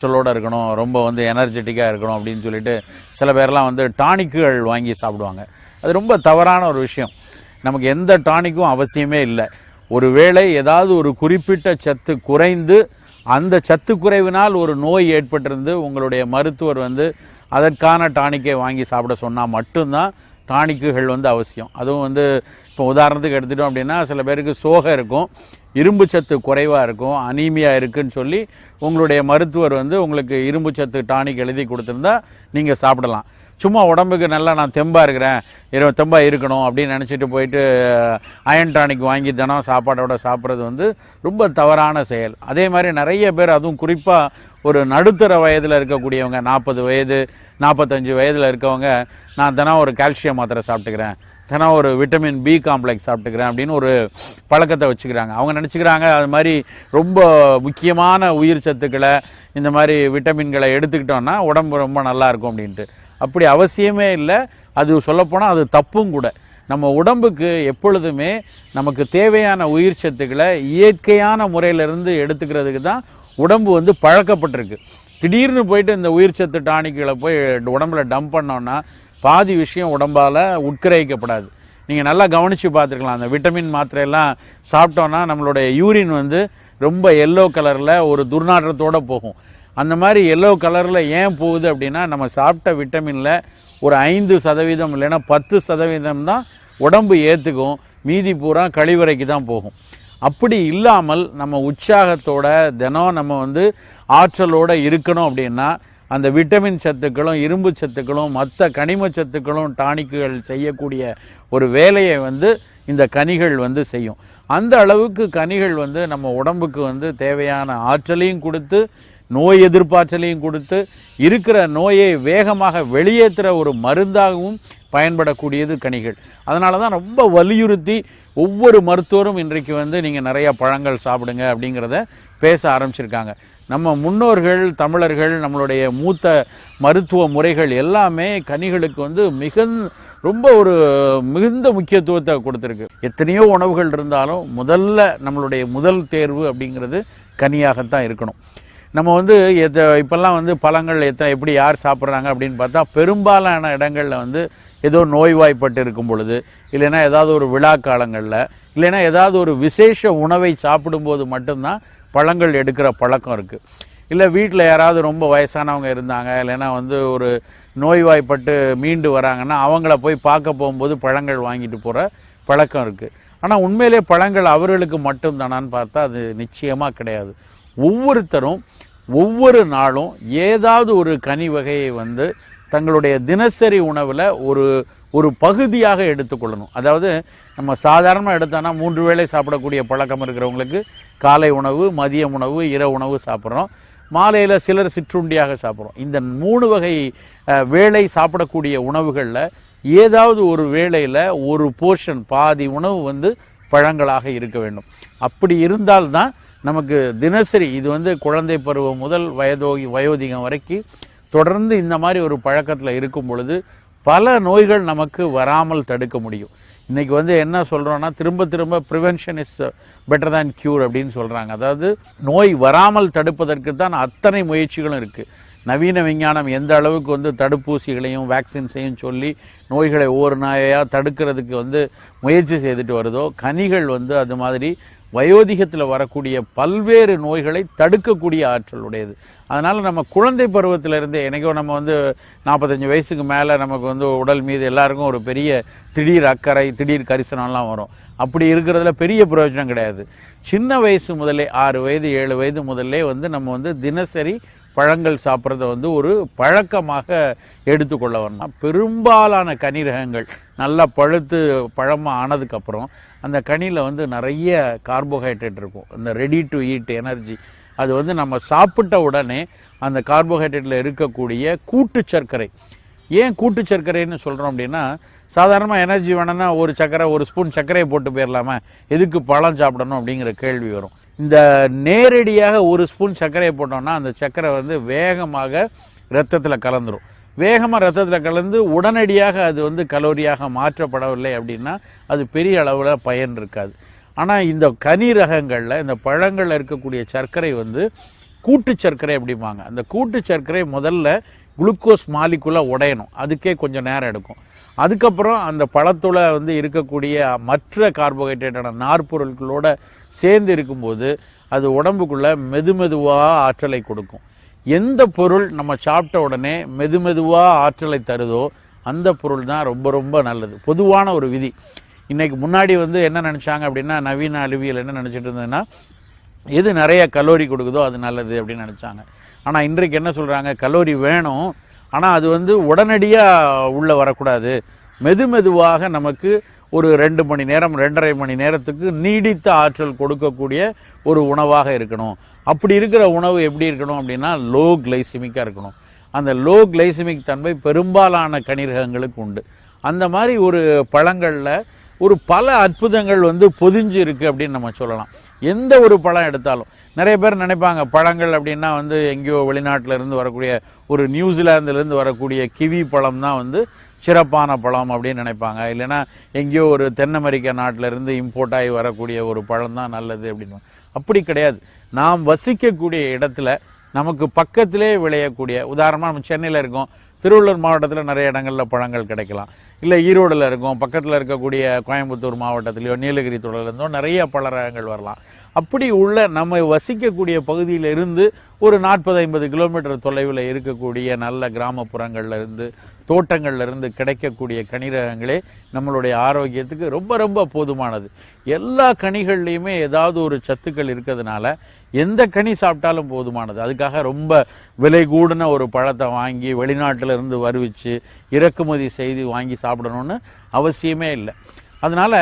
ஆற்றலோடு இருக்கணும், ரொம்ப வந்து எனர்ஜெட்டிக்காக இருக்கணும் அப்படின்னு சொல்லிட்டு சில பேர்லாம் வந்து டானிக்குகள் வாங்கி சாப்பிடுவாங்க. அது ரொம்ப தவறான ஒரு விஷயம். நமக்கு எந்த டானிக்கும் அவசியமே இல்லை. ஒருவேளை ஏதாவது ஒரு குறிப்பிட்ட சத்து குறைந்து அந்த சத்து குறைவினால் ஒரு நோய் ஏற்பட்டிருந்து உங்களுடைய மருத்துவர் வந்து அதற்கான டானிக்கை வாங்கி சாப்பிட சொன்னால் மட்டும்தான் டானிக்குகள் வந்து அவசியம். அதுவும் வந்து இப்போ உதாரணத்துக்கு எடுத்துட்டோம் அப்படின்னா சில பேருக்கு சோகை இருக்கும், இரும்பு சத்து குறைவாக இருக்கும், அனீமியா இருக்குன்னு சொல்லி உங்களுடைய மருத்துவர் வந்து உங்களுக்கு இரும்பு சத்து டானிக் எழுதி கொடுத்துருந்தா நீங்கள் சாப்பிடலாம். சும்மா உடம்புக்கு நல்லா நான் தெம்பாக இருக்கிறேன், தெம்பாக இருக்கணும் அப்படின்னு நினச்சிட்டு போயிட்டு அயன் டானிக் வாங்கி தினம் சாப்பாடோட சாப்பிட்றது வந்து ரொம்ப தவறான செயல். அதே மாதிரி நிறைய பேர், அதுவும் குறிப்பாக ஒரு நடுத்தர வயதில் இருக்கக்கூடியவங்க, 40 வயது 45 வயதில் இருக்கவங்க, நான் தினம் ஒரு கால்சியம் மாத்திரை சாப்பிட்டுக்கிறேன், தினம் ஒரு விட்டமின் பி காம்ப்ளெக்ஸ் சாப்பிட்டுக்கிறேன் அப்படின்னு ஒரு பழக்கத்தை வச்சுக்கிறாங்க. அவங்க நினச்சிக்கிறாங்க அது மாதிரி ரொம்ப முக்கியமான உயிர் சத்துக்களை, இந்த மாதிரி விட்டமின்களை எடுத்துக்கிட்டோன்னா உடம்பு ரொம்ப நல்லாயிருக்கும் அப்படின்ட்டு. அப்படி அவசியமே இல்லை. அது சொல்லப்போனால் அது தப்பும் கூட. நம்ம உடம்புக்கு எப்பொழுதுமே நமக்கு தேவையான உயிர் சத்துக்களை இயற்கையான முறையிலிருந்து எடுத்துக்கிறதுக்கு தான் உடம்பு வந்து பழக்கப்பட்டிருக்கு. திடீர்னு போயிட்டு இந்த உயிர் சத்து டானிக்களை போய் உடம்புல டம்ப் பண்ணோன்னா பாதி விஷயம் உடம்பால் உட்கிரகிக்கப்படாது. நீங்கள் நல்லா கவனித்து பார்த்துருக்கலாம். அந்த விட்டமின் மாத்திரையெல்லாம் சாப்பிட்டோன்னா நம்மளுடைய யூரின் வந்து ரொம்ப எல்லோ கலரில் ஒரு துர்நாற்றத்தோடு போகும். அந்த மாதிரி எல்லோ கலரில் ஏன் போகுது அப்படின்னா, நம்ம சாப்பிட்ட விட்டமினில் ஒரு 5% இல்லைன்னா 10% தான் உடம்பு ஏற்றுக்கும், மீதி பூரா கழிவறைக்கு தான் போகும். அப்படி இல்லாமல் நம்ம உற்சாகத்தோட தினம் நம்ம வந்து ஆற்றலோடு இருக்கணும் அப்படின்னா அந்த விட்டமின் சத்துக்களும் இரும்பு சத்துக்களும் மற்ற கனிம சத்துக்களும் டானிக்குகள் செய்யக்கூடிய ஒரு வேலையை வந்து இந்த கனிகள் வந்து செய்யும். அந்த அளவுக்கு கனிகள் வந்து நம்ம உடம்புக்கு வந்து தேவையான ஆற்றலையும் கொடுத்து, நோய் எதிர்ப்பாற்றலையும் கொடுத்து, இருக்கிற நோயை வேகமாக வெளியேற்றுற ஒரு மருந்தாகவும் பயன்படக்கூடியது கனிகள். அதனால தான் ரொம்ப வலியுறுத்தி ஒவ்வொரு மருத்துவரும் இன்றைக்கு வந்து நீங்கள் நிறையா பழங்கள் சாப்பிடுங்க அப்படிங்கிறத பேச ஆரம்பிச்சிருக்காங்க. நம்ம முன்னோர்கள், தமிழர்கள், நம்மளுடைய மூத்த மருத்துவ முறைகள் எல்லாமே கனிகளுக்கு வந்து ரொம்ப ஒரு மிகுந்த முக்கியத்துவத்தை கொடுத்துருக்கு. எத்தனையோ உணவுகள் இருந்தாலும் நம்மளுடைய முதல் தேர்வு அப்படிங்கிறது கனியாகத்தான் இருக்கணும். நம்ம வந்து இப்போல்லாம் வந்து பழங்கள் எப்படி யார் சாப்பிட்றாங்க அப்படின்னு பார்த்தா, பெரும்பாலான இடங்களில் வந்து ஏதோ நோய்வாய்ப்பட்டு இருக்கும் பொழுது, இல்லைன்னா ஏதாவது ஒரு விழா காலங்களில், இல்லைன்னா ஏதாவது ஒரு விசேஷ உணவை சாப்பிடும்போது மட்டும்தான் பழங்கள் எடுக்கிற பழக்கம் இருக்குது. இல்லை வீட்டில் யாராவது ரொம்ப வயசானவங்க இருந்தாங்க, இல்லைன்னா வந்து ஒரு நோய்வாய்ப்பட்டு மீண்டு வராங்கன்னா அவங்கள போய் பார்க்க போகும்போது பழங்கள் வாங்கிட்டு போகிற பழக்கம் இருக்குது. ஆனால் உண்மையிலே பழங்கள் அவர்களுக்கு மட்டும் தானான்னு பார்த்தா அது நிச்சயமாக கிடையாது. ஒவ்வொருத்தரும் ஒவ்வொரு நாளும் ஏதாவது ஒரு கனி வகையை வந்து தங்களுடைய தினசரி உணவில் ஒரு பகுதியாக எடுத்துக்கொள்ளணும். அதாவது நம்ம சாதாரணமாக எடுத்தோன்னா 3 வேளை சாப்பிடக்கூடிய பழக்கம் இருக்கிறவங்களுக்கு காலை உணவு, மதிய உணவு, இரவு உணவு சாப்பிட்றோம். மாலையில் சிலர் சிற்றுண்டியாக சாப்பிட்றோம். இந்த 3 வகை வேளை சாப்பிடக்கூடிய உணவுகளில் ஏதாவது ஒரு வேளையில் ஒரு போர்ஷன், பாதி உணவு வந்து பழங்களாக இருக்க வேண்டும். அப்படி இருந்தால்தான் நமக்கு தினசரி, இது வந்து குழந்தை பருவம் முதல் வயோதிகம் வரைக்கும் தொடர்ந்து இந்த மாதிரி ஒரு பழக்கத்தில் இருக்கும் பொழுது பல நோய்கள் நமக்கு வராமல் தடுக்க முடியும். இன்றைக்கி வந்து என்ன சொல்கிறோன்னா, திரும்ப prevention is better than cure அப்படின்னு சொல்கிறாங்க. அதாவது நோய் வராமல் தடுப்பதற்கு தான் அத்தனை முயற்சிகளும் இருக்குது. நவீன விஞ்ஞானம் எந்த அளவுக்கு வந்து தடுப்பூசிகளையும் வேக்சின்ஸையும் சொல்லி நோய்களை ஒவ்வொரு நோயாக தடுக்கிறதுக்கு வந்து முயற்சி செய்துட்டு வருதோ, கனிகள் வந்து அது மாதிரி வயோதிகத்தில் வரக்கூடிய பல்வேறு நோய்களை தடுக்கக்கூடிய ஆற்றல் உடையது. அதனால் நம்ம குழந்தை பருவத்திலிருந்தே, எனக்கோ நம்ம வந்து 45 வயசுக்கு மேலே நமக்கு வந்து உடல் மீது எல்லாருக்கும் ஒரு பெரிய திடீர் அக்கறை, திடீர் கரிசனம்லாம் வரும். அப்படி இருக்கிறதுல பெரிய பிரயோஜனம் கிடையாது. சின்ன வயசு முதல்லே 6 வயது 7 வயது முதல்லே வந்து நம்ம வந்து தினசரி பழங்கள் சாப்பிட்றத வந்து ஒரு பழக்கமாக எடுத்துக்கொள்ள வரணும். பெரும்பாலான கனி ரகங்கள் நல்லா பழுத்து பழமாக ஆனதுக்கப்புறம் அந்த கனியில் வந்து நிறைய கார்போஹைட்ரேட் இருக்கும். இந்த ரெடி டு ஈட் எனர்ஜி, அது வந்து நம்ம சாப்பிட்ட உடனே அந்த கார்போஹைட்ரேட்டில் இருக்கக்கூடிய கூட்டு சர்க்கரை. ஏன் கூட்டு சர்க்கரைன்னு சொல்கிறோம் அப்படின்னா, சாதாரணமாக எனர்ஜி வேணும்னா ஒரு ஸ்பூன் சர்க்கரையை போட்டு போயிடலாமா, எதுக்கு பழம் சாப்பிடணும் அப்படிங்கிற கேள்வி வரும். இந்த நேரடியாக ஒரு ஸ்பூன் சர்க்கரையை போட்டோம்னா அந்த சர்க்கரை வந்து வேகமாக இரத்தத்தில் கலந்துரும். வேகமாக ரத்தத்தில் கலந்து உடனடியாக அது வந்து கலோரியாக மாற்றப்படவில்லை அப்படின்னா அது பெரிய அளவில் பயன் இருக்காது. ஆனால் இந்த கனி ரகங்களில், இந்த பழங்களில் இருக்கக்கூடிய சர்க்கரை வந்து கூட்டு சர்க்கரை அப்படிம்பாங்க. அந்த கூட்டு சர்க்கரை முதல்ல குளுக்கோஸ் மாலிகுலாக உடையணும், அதுக்கே கொஞ்சம் நேரம் எடுக்கும். அதுக்கப்புறம் அந்த பழத்தோட வந்து இருக்கக்கூடிய மற்ற கார்போஹைட்ரேட்டான நார்பொருட்களோட சேர்ந்து இருக்கும்போது அது உடம்புக்குள்ள மெதுவாக ஆற்றலை கொடுக்கும். எந்த பொருள் நம்ம சாப்பிட்ட உடனே மெதுவாக ஆற்றலை தருதோ அந்த பொருள் தான் ரொம்ப ரொம்ப நல்லது. பொதுவான ஒரு விதி. இன்னைக்கு முன்னாடி வந்து என்ன நினச்சாங்க அப்படின்னா, நவீன அறிவியல் என்ன நினச்சிட்டு இருந்ததுன்னா, எது நிறைய கலோரி கொடுக்குதோ அது நல்லது அப்படின்னு நினச்சாங்க. ஆனால் இன்றைக்கு என்ன சொல்கிறாங்க, கலோரி வேணும், ஆனால் அது வந்து உடனடியாக உள்ளே வரக்கூடாது, மெதுவாக நமக்கு ஒரு 2 மணி நேரம் 2.5 மணி நேரத்துக்கு நீடித்த ஆற்றல் கொடுக்கக்கூடிய ஒரு உணவாக இருக்கணும். அப்படி இருக்கிற உணவு எப்படி இருக்கணும் அப்படின்னா லோ கிளைசிமிக்காக இருக்கணும். அந்த லோ கிளைசிமிக் தன்மை பெரும்பாலான கனிரகங்களுக்கு உண்டு. அந்த மாதிரி ஒரு பழங்களில் ஒரு பல அற்புதங்கள் வந்து பொதிஞ்சு இருக்குது அப்படின்னு நம்ம சொல்லலாம். எந்த ஒரு பழம் எடுத்தாலும் நிறைய பேர் நினைப்பாங்க பழங்கள் அப்படின்னா வந்து எங்கேயோ வெளிநாட்டில் இருந்து வரக்கூடிய ஒரு நியூசிலாந்துலேருந்து வரக்கூடிய கிவி பழம் தான் வந்து சிறப்பான பழம் அப்படின்னு நினைப்பாங்க. இல்லைன்னா எங்கேயோ ஒரு தென் அமெரிக்கா நாட்டிலேருந்து இம்போர்ட் ஆகி வரக்கூடிய ஒரு பழம் தான் நல்லது அப்படின்னு. அப்படி கிடையாது. நாம் வசிக்கக்கூடிய இடத்துல நமக்கு பக்கத்திலே விளையக்கூடிய, உதாரணமாக நம்ம சென்னையில் இருக்கோம், திருவள்ளூர் மாவட்டத்தில் நிறைய இடங்களில் பழங்கள் கிடைக்கலாம். இல்லை ஈரோடில் இருக்கும், பக்கத்தில் இருக்கக்கூடிய கோயம்புத்தூர் மாவட்டத்திலையோ நீலகிரி தொடர்லேருந்தோ நிறைய பழ ரகங்கள் வரலாம். அப்படி உள்ள நம்ம வசிக்கக்கூடிய பகுதியில் இருந்து ஒரு 40-50 கிலோமீட்டர் தொலைவில் இருக்கக்கூடிய நல்ல கிராமப்புறங்கள்ல இருந்து தோட்டங்கள்ல இருந்து கிடைக்கக்கூடிய கனிரகங்களே நம்மளுடைய ஆரோக்கியத்துக்கு ரொம்ப ரொம்ப போதுமானது. எல்லா கனிகள்லையுமே ஏதாவது ஒரு சத்துக்கள் இருக்கிறதுனால எந்த கனி சாப்பிட்டாலும் போதுமானது. அதுக்காக ரொம்ப விலை கூடின ஒரு பழத்தை வாங்கி வெளிநாட்டில் இருந்து வருவிச்சு இறக்குமதி செய்து வாங்கி சாப்பிடணும்னு அவசியமே இல்லை. அதனால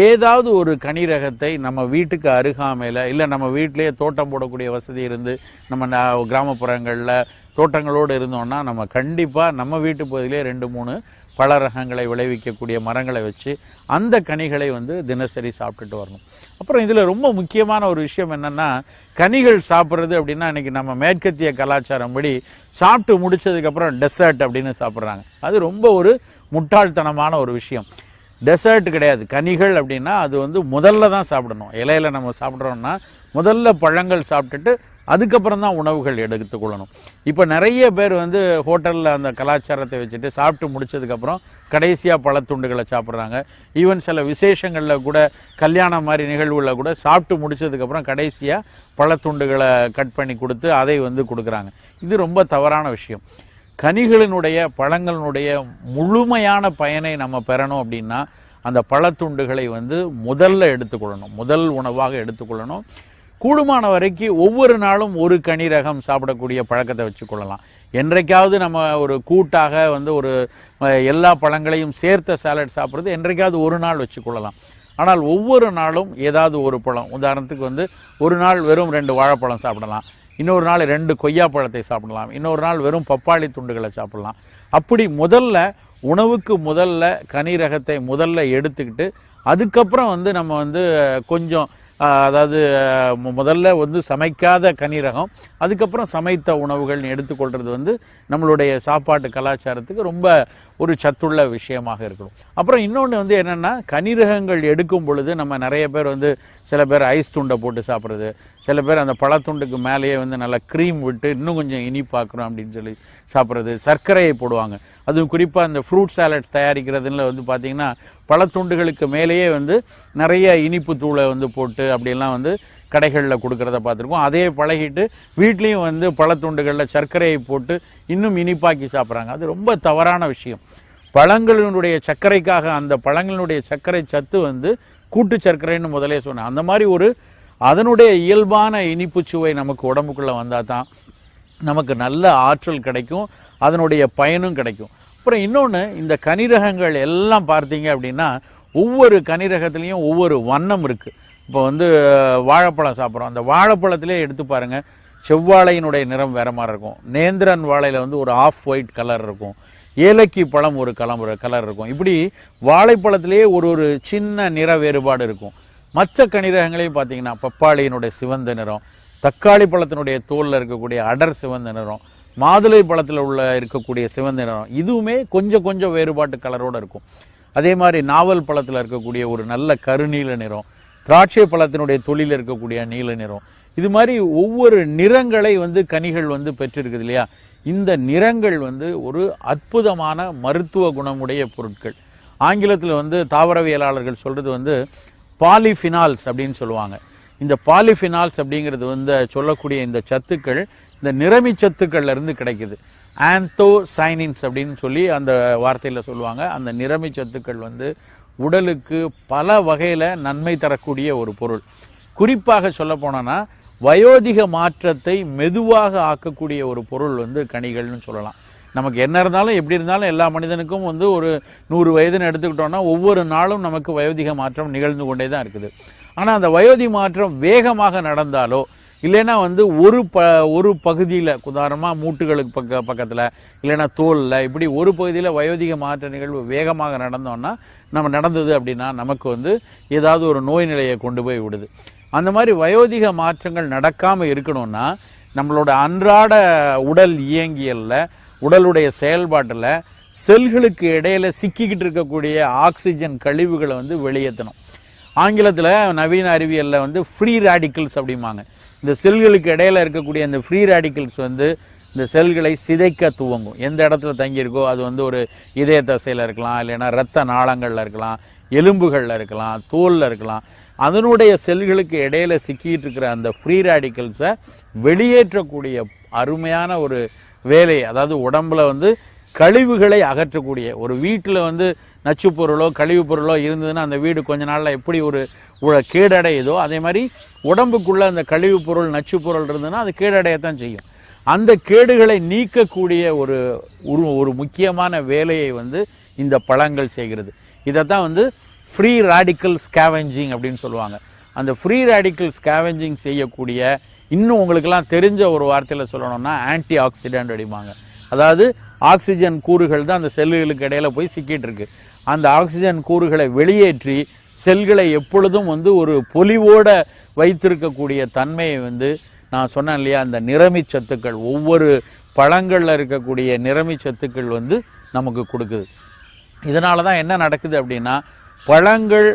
ஏதாவது ஒரு கனிரகத்தை நம்ம வீட்டுக்கு அருகாமையில், இல்லை நம்ம வீட்டிலேயே தோட்டம் போடக்கூடிய வசதி இருந்து நம்ம கிராமப்புறங்களில் தோட்டங்களோடு இருந்தோம்னா நம்ம கண்டிப்பாக நம்ம வீட்டு பகுதியிலே 2-3 பழ ரகங்களை விளைவிக்கக்கூடிய மரங்களை வச்சு அந்த கனிகளை வந்து தினசரி சாப்பிட்டுட்டு வரணும். அப்புறம் இதில் ரொம்ப முக்கியமான ஒரு விஷயம் என்னென்னா, கனிகள் சாப்பிட்றது அப்படின்னா இன்றைக்கி நம்ம மேற்கத்திய கலாச்சாரம் படி சாப்பிட்டு முடித்ததுக்கப்புறம் டெசர்ட் அப்படின்னு சாப்பிட்றாங்க. அது ரொம்ப ஒரு முட்டாள்தனமான ஒரு விஷயம். டெசர்ட் கிடையாது. கனிகள் அப்படின்னா அது வந்து முதல்ல தான் சாப்பிடணும். இலையில நம்ம சாப்பிட்றோம்னா முதல்ல பழங்கள் சாப்பிட்டுட்டு அதுக்கப்புறம் தான் உணவுகள் எடுத்துக்கொள்ளணும். இப்போ நிறைய பேர் வந்து ஹோட்டலில் அந்த கலாச்சாரத்தை வச்சுட்டு சாப்பிட்டு முடிச்சதுக்கப்புறம் கடைசியாக பழத்துண்டுகளை சாப்பிட்றாங்க. ஈவன் சில விசேஷங்களில் கூட, கல்யாணம் மாதிரி நிகழ்வுகளில் கூட சாப்பிட்டு முடிச்சதுக்கப்புறம் கடைசியாக பழத்துண்டுகளை கட் பண்ணி கொடுத்து அதை வந்து கொடுக்குறாங்க. இது ரொம்ப தவறான விஷயம். கனிகளினுடைய பழங்களினுடைய முழுமையான பயனை நம்ம பெறணும் அப்படின்னா அந்த பழத்துண்டுகளை வந்து முதல்ல எடுத்துக்கொள்ளணும், முதல் உணவாக எடுத்துக்கொள்ளணும். கூடுமான வரைக்கும் ஒவ்வொரு நாளும் ஒரு கனி ரகம் சாப்பிடக்கூடிய பழக்கத்தை வச்சுக்கொள்ளலாம். என்றைக்காவது நம்ம ஒரு கூட்டாக வந்து ஒரு எல்லா பழங்களையும் சேர்த்த சாலட் சாப்பிட்றது என்றைக்காவது ஒரு நாள் வச்சுக்கொள்ளலாம். ஆனால் ஒவ்வொரு நாளும் ஏதாவது ஒரு பழம், உதாரணத்துக்கு வந்து ஒரு நாள் வெறும் 2 வாழைப்பழம் சாப்பிடலாம், இன்னொரு நாள் 2 கொய்யாப்பழத்தை சாப்பிடலாம், இன்னொரு நாள் வெறும் பப்பாளி துண்டுகளை சாப்பிடலாம். அப்படி முதல்ல உணவுக்கு முதல்ல கனி ரகத்தை முதல்ல எடுத்துக்கிட்டு அதுக்கப்புறம் வந்து நம்ம வந்து கொஞ்சம் அதாவது முதல்ல வந்து சமைக்காத கனி ரகம், அதுக்கப்புறம் சமைத்த உணவுகள் எடுத்துக்கொள்வது வந்து நம்மளுடைய சாப்பாட்டு கலாச்சாரத்துக்கு ரொம்ப ஒரு சத்துள்ள விஷயமாக இருக்கணும். அப்புறம் இன்னொன்று வந்து என்னென்னா, கனிரகங்கள் எடுக்கும் பொழுது நம்ம நிறைய பேர் வந்து சில பேர் ஐஸ் துண்டை போட்டு சாப்பிட்றது, சில பேர் அந்த பழத்துண்டுக்கு மேலேயே வந்து நல்லா க்ரீம் விட்டு இன்னும் கொஞ்சம் இனிப்பாக்குறோம் அப்படின்னு சொல்லி சாப்பிட்றது, சர்க்கரையை போடுவாங்க. அதுவும் குறிப்பாக அந்த ஃப்ரூட் சாலட் தயாரிக்கிறதுல வந்து பார்த்திங்கன்னா பழத்துண்டுகளுக்கு மேலேயே வந்து நிறைய இனிப்பு தூளை வந்து போட்டு அப்படியெல்லாம் வந்து கடைகளில் கொடுக்குறத பார்த்துருக்கோம். அதே பழகிட்டு வீட்லேயும் வந்து பழத்துண்டுகளில் சர்க்கரையை போட்டு இன்னும் இனிப்பாக்கி சாப்பிட்றாங்க. அது ரொம்ப தவறான விஷயம். பழங்களினுடைய சர்க்கரைக்காக அந்த பழங்களினுடைய சர்க்கரை சத்து வந்து கூட்டு சர்க்கரைன்னு முதலே சொன்னேன். அந்த மாதிரி ஒரு அதனுடைய இயல்பான இனிப்பு சுவை நமக்கு உடம்புக்குள்ளே வந்தால் தான் நமக்கு நல்ல ஆற்றல் கிடைக்கும், அதனுடைய பயனும் கிடைக்கும். அப்புறம் இன்னொன்று, இந்த கனிரகங்கள் எல்லாம் பார்த்தீங்க அப்படின்னா ஒவ்வொரு கனிரகத்துலேயும் ஒவ்வொரு வண்ணம் இருக்குது. இப்போ வந்து வாழைப்பழம் சாப்பிட்றோம், அந்த வாழைப்பழத்திலே எடுத்து பாருங்கள், செவ்வாழையினுடைய நிறம் வேறு மாதிரி இருக்கும், நேந்திரன் வாழையில் வந்து ஒரு ஆஃப் ஒயிட் கலர் இருக்கும், ஏலக்கி பழம் ஒரு கலர் இருக்கும். இப்படி வாழைப்பழத்திலேயே ஒரு சின்ன நிற வேறுபாடு இருக்கும். மற்ற கனிரகங்களையும் பார்த்தீங்கன்னா பப்பாளியினுடைய சிவந்த நிறம், தக்காளி பழத்தினுடைய தோலில் இருக்கக்கூடிய அடர் சிவந்த நிறம், மாதுளை பழத்தில் இருக்கக்கூடிய சிவந்த நிறம், இதுவுமே கொஞ்சம் கொஞ்சம் வேறுபாட்டு கலரோடு இருக்கும். அதே மாதிரி நாவல் பழத்தில் இருக்கக்கூடிய ஒரு நல்ல கருநீல நிறம், திராட்சை பழத்தினுடைய தொழிலில் இருக்கக்கூடிய நீல நிறம், இது மாதிரி ஒவ்வொரு நிறங்களை வந்து கனிகள் வந்து பெற்றிருக்குது இல்லையா. இந்த நிறங்கள் வந்து ஒரு அற்புதமான மருத்துவ குணமுடைய பொருட்கள். ஆங்கிலத்தில் வந்து தாவரவியலாளர்கள் சொல்றது வந்து பாலிஃபினால்ஸ் அப்படின்னு சொல்லுவாங்க. இந்த பாலிஃபினால்ஸ் அப்படிங்கிறது வந்து சொல்லக்கூடிய இந்த சத்துக்கள் இந்த நிறமி சத்துக்கள்ல இருந்து கிடைக்குது. ஆந்தோசைனின்ஸ் அப்படின்னு சொல்லி அந்த வார்த்தையில் சொல்லுவாங்க. அந்த நிறமி சத்துக்கள் வந்து உடலுக்கு பல வகையில் நன்மை தரக்கூடிய ஒரு பொருள். குறிப்பாக சொல்ல போனோன்னா வயோதிக மாற்றத்தை மெதுவாக ஆக்கக்கூடிய ஒரு பொருள் வந்து கனிகள்னு சொல்லலாம். நமக்கு என்ன இருந்தாலும் எப்படி இருந்தாலும் எல்லா மனிதனுக்கும் வந்து ஒரு 100 வயதுன்னு எடுத்துக்கிட்டோம்னா ஒவ்வொரு நாளும் நமக்கு வயோதிக மாற்றம் நிகழ்ந்து கொண்டே தான் இருக்குது. ஆனால் அந்த வயோதி மாற்றம் வேகமாக நடந்தாலோ இல்லைன்னா வந்து ஒரு பகுதியில் உதாரணமாக மூட்டுகளுக்கு பக்கத்தில் இல்லைன்னா தோலில் இப்படி ஒரு பகுதியில் வயோதிக மாற்ற நிகழ்வு வேகமாக நடந்தோம்னா நம்ம நடந்தது அப்படின்னா நமக்கு வந்து ஏதாவது ஒரு நோய் நிலையை கொண்டு போய் விடுது. அந்த மாதிரி வயோதிக மாற்றங்கள் நடக்காமல் இருக்கணும்னா நம்மளோட அன்றாட உடல் இயங்கியலில் உடலுடைய செயல்பாட்டில் செல்களுக்கு இடையில சிக்கிக்கிட்டு இருக்கக்கூடிய ஆக்சிஜன் கழிவுகளை வந்து வெளியேற்றணும். ஆங்கிலத்தில் நவீன அறிவியலில் வந்து ஃப்ரீ ரேடிக்கல்ஸ் அப்படிம்பாங்க. இந்த செல்களுக்கு இடையில இருக்கக்கூடிய இந்த ஃப்ரீ ரேடிக்கல்ஸ் வந்து இந்த செல்களை சிதைக்க துவங்கும். எந்த இடத்துல தங்கியிருக்கோ அது வந்து ஒரு இதய தசையில் இருக்கலாம், இல்லைன்னா இரத்த நாளங்களில் இருக்கலாம், எலும்புகளில் இருக்கலாம், தோலில் இருக்கலாம். அதனுடைய செல்களுக்கு இடையில சிக்கிட்டு இருக்கிற அந்த ஃப்ரீ ரேடிக்கல்ஸை வெளியேற்றக்கூடிய அருமையான ஒரு வேலை. அதாவது உடம்புல வந்து கழிவுகளை அகற்றக்கூடிய ஒரு வீட்டில் வந்து நச்சு பொருளோ கழிவு பொருளோ இருந்ததுன்னா அந்த வீடு கொஞ்ச நாளில் எப்படி ஒரு கேடடையுதோ அதே மாதிரி உடம்புக்குள்ள அந்த கழிவு பொருள் நச்சு பொருள் இருந்ததுன்னா அது கேடடையத்தான் செய்யும். அந்த கேடுகளை நீக்கக்கூடிய ஒரு முக்கியமான வேலையை வந்து இந்த பழங்கள் செய்கிறது. இதைத்தான் வந்து ஃப்ரீ ரேடிக்கல் ஸ்கேவெஞ்சிங் அப்படின்னு சொல்லுவாங்க. அந்த ஃப்ரீ ரேடிக்கல் ஸ்கேவெஞ்சிங் செய்யக்கூடிய இன்னும் உங்களுக்கெல்லாம் தெரிஞ்ச ஒரு வார்த்தையில் சொல்லணும்னா ஆன்டி ஆக்சிடென்ட் அடிப்பாங்க. அதாவது ஆக்சிஜன் கூறுகள் தான் அந்த செல்லுகளுக்கு இடையில போய் சிக்கிட்டு இருக்கு. அந்த ஆக்சிஜன் கூறுகளை வெளியேற்றி செல்களை எப்பொழுதும் வந்து ஒரு பொலிவோட வைத்திருக்கக்கூடிய தன்மையை வந்து நான் சொன்னேன் இல்லையா, அந்த நிறமி சத்துக்கள் ஒவ்வொரு பழங்களில் இருக்கக்கூடிய நிறமி சத்துக்கள் வந்து நமக்கு கொடுக்குது. இதனால தான் என்ன நடக்குது அப்படின்னா பழங்கள்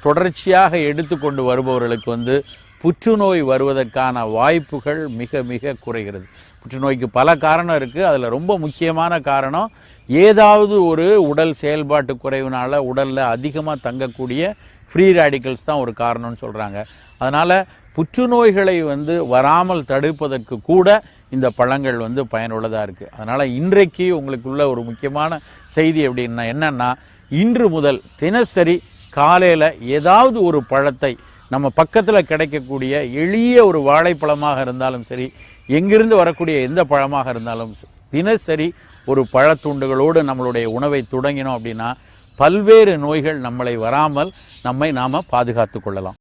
தொடர்ச்சியாக எடுத்துக்கொண்டு வருபவர்களுக்கு வந்து புற்றுநோய் வருவதற்கான வாய்ப்புகள் மிக மிக குறைகிறது. புற்றுநோய்க்கு பல காரணம் இருக்குது. அதில் ரொம்ப முக்கியமான காரணம் ஏதாவது ஒரு உடல் செயல்பாட்டு குறைவுனால உடலில் அதிகமாக தங்கக்கூடிய ஃப்ரீ ரேடிக்கல்ஸ் தான் ஒரு காரணம்னு சொல்கிறாங்க. அதனால் புற்றுநோய்களை வந்து வராமல் தடுப்பதற்கு கூட இந்த பழங்கள் வந்து பயனுள்ளதாக இருக்குது. அதனால் இன்றைக்கு உங்களுக்குள்ள ஒரு முக்கியமான செய்தி அப்படின்னா என்னென்னா, இன்று முதல் தினசரி காலையில் ஏதாவது ஒரு பழத்தை நம்ம பக்கத்தில் கிடைக்கக்கூடிய எளிய ஒரு வாழைப்பழமாக இருந்தாலும் சரி, எங்கிருந்து வரக்கூடிய எந்த பழமாக இருந்தாலும் தினசரி ஒரு பழத்துண்டுகளோடு நம்மளுடைய உணவை தொடங்கினோம் அப்படின்னா பல்வேறு நோய்கள் நம்மளை வராமல் நம்மை நாம் பாதுகாத்து கொள்ளலாம்.